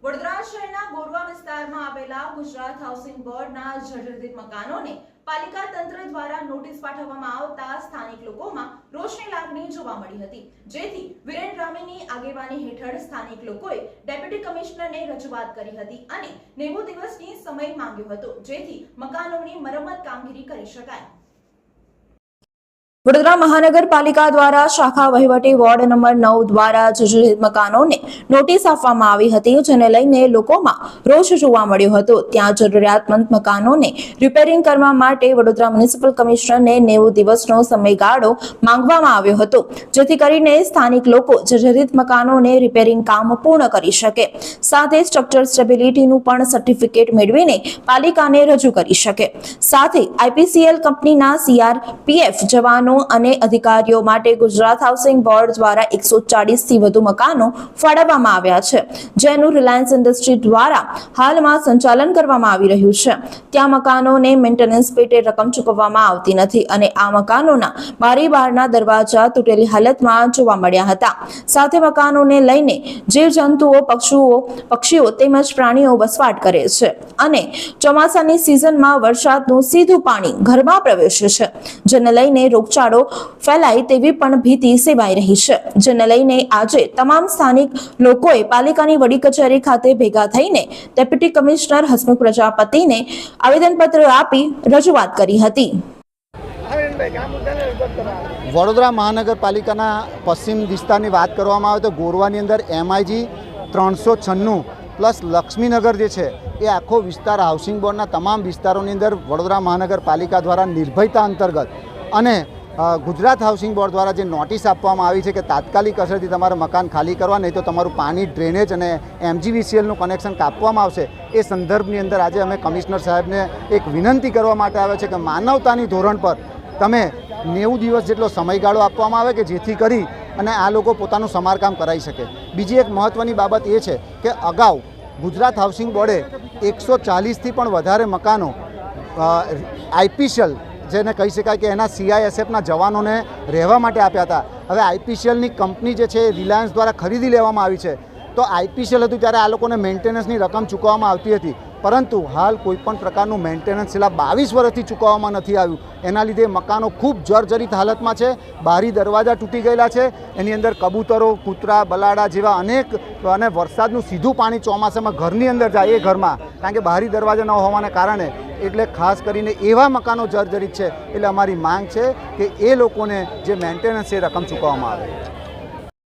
વડોદરા શહેરના ગોરવા વિસ્તારમાં આવેલા ગુજરાત હાઉસિંગ બોર્ડના જર્જરિત મકાનોને પાલિકા તંત્ર દ્વારા નોટિસ પાઠવવામાં આવતા સ્થાનિક લોકોમાં રોષની લાગણી જોવા મળી હતી, જેથી વિરેન રામીની આગેવાની હેઠળ સ્થાનિક લોકોએ ડેપ્યુટી કમિશનરને રજૂઆત કરી હતી અને 90 દિવસની સમય માંગ્યો હતો, જેથી મકાનોની મરમ્મત કામગીરી કરી શકાય। વડોદરા મહાનગરપાલિકા દ્વારા શાખા વહીવટી વોર્ડ નંબર 9 દ્વારા જર્જરિત મકાનોને નોટિસ આપવામાં આવી હતી, જેને લઈને લોકોમાં રોષ જોવા મળ્યો હતો। ત્યાં જરૂરિયાતમંદ મકાનોને રિપેરિંગ કરવા માટે વડોદરા મ્યુનિસિપલ કમિશનરને 90 દિવસનો સમયગાળો માંગવામાં આવ્યો હતો, જેથી કરીને સ્થાનિક લોકો જર્જરિત મકાનોને રિપેરિંગ કામ પૂર્ણ કરી શકે, સાથે સ્ટ્રક્ચર સ્ટેબિલિટીનું પણ સર્ટિફિકેટ મેળવીને પાલિકાને રજૂ કરી શકે। સાથે આઈપીસીએલ કંપનીના CRPF જવાનો અને અધિકારીઓ માટે ગુજરાત હાઉસિંગ બોર્ડ દ્વારા 140 થી વધુ મકાનો ફાળવવામાં આવ્યા છે, જેનું રિલાયન્સ ઇન્ડસ્ટ્રી દ્વારા હાલમાં સંચાલન કરવામાં આવી રહ્યું છે। ત્યાં મકાનોને મેન્ટેનન્સ પેટે રકમ ચૂકવવામાં આવતી નથી અને આ મકાનોના બારી બારના દરવાજા તૂટેલી હાલતમાં જોવા મળ્યા હતા। સાથે મકાનોને લઈને જીવજંતુઓ, પક્ષીઓ તેમજ પ્રાણીઓ વસવાટ કરે છે અને ચોમાસાની સિઝનમાં વરસાદનું સીધું પાણી ઘરમાં પ્રવેશે છે, જેને લઈને રોગચાળો ફેલાય તેવી પણ ભીતિ સેવાઈ રહી છે, જેને લઈને આજે તમામ સ્થાનિક લોકોએ પાલિકાની વડી કચેરી ખાતે ભેગા થઈને ડેપ્યુટી કમિશનર હસમુખ પ્રજાપતિને આવેદનપત્ર આપી રજૂઆત કરી હતી। વડોદરા મહાનગરપાલિકાના પશ્ચિમ વિસ્તારની વાત કરવામાં આવે તો ગોરવાની અંદર MIG 396 પ્લસ લક્ષ્મીનગર જે છે એ આખો વિસ્તાર હાઉસિંગ બોર્ડના તમામ વિસ્તારોની અંદર વડોદરા મહાનગરપાલિકા દ્વારા નિર્ભયતા અંતર્ગત અને ગુજરાત હાઉસિંગ બોર્ડ દ્વારા જે નોટિસ આપવામાં આવી છે કે તાત્કાલિક અસરથી તમારું મકાન ખાલી કરવા, નહીં તો તમારું પાણી, ડ્રેનેજ અને MGVCLનું કનેક્શન કાપવામાં આવશે, એ સંદર્ભની અંદર આજે અમે કમિશનર સાહેબને એક વિનંતી કરવા માટે આવ્યા છે કે માનવતાની ધોરણ પર તમે 90 દિવસ જેટલો સમયગાળો આપવામાં આવે કે જેથી કરી અને આ લોકો પોતાનું સમારકામ કરાવી શકે। બીજી એક મહત્ત્વની બાબત એ છે કે અગાઉ ગુજરાત હાઉસિંગ બોર્ડે 140થી પણ વધારે મકાનો આઈપીસીએલ જેને કહી શકાય કે એના CISFના જવાનોને રહેવા માટે આપ્યા હતા। હવે આઈપીસીએલની કંપની જે છે એ રિલાયન્સ દ્વારા ખરીદી લેવામાં આવી છે, તો આઈપીસીએલ હતું ત્યારે આ લોકોને મેન્ટેનન્સની રકમ ચૂકવવામાં આવતી હતી, પરંતુ હાલ કોઈપણ પ્રકારનું મેન્ટેનન્સ છેલ્લા 22 વર્ષથી ચૂકવવામાં નથી આવ્યું। એના લીધે મકાનો ખૂબ જર્જરિત હાલતમાં છે, બારી દરવાજા તૂટી ગયેલા છે, એની અંદર કબૂતરો, કૂતરા, બલાડા જેવા અનેક, અને વરસાદનું સીધું પાણી ચોમાસામાં ઘરની અંદર જાય એ ઘરમાં, કારણ કે બારી દરવાજા ન હોવાને કારણે, એટલે ખાસ કરીને એવા મકાનો જર્જરિત છે। એટલે અમારી માંગ છે કે એ લોકોને જે મેન્ટેનન્સ છે એ રકમ ચૂકવવામાં આવે।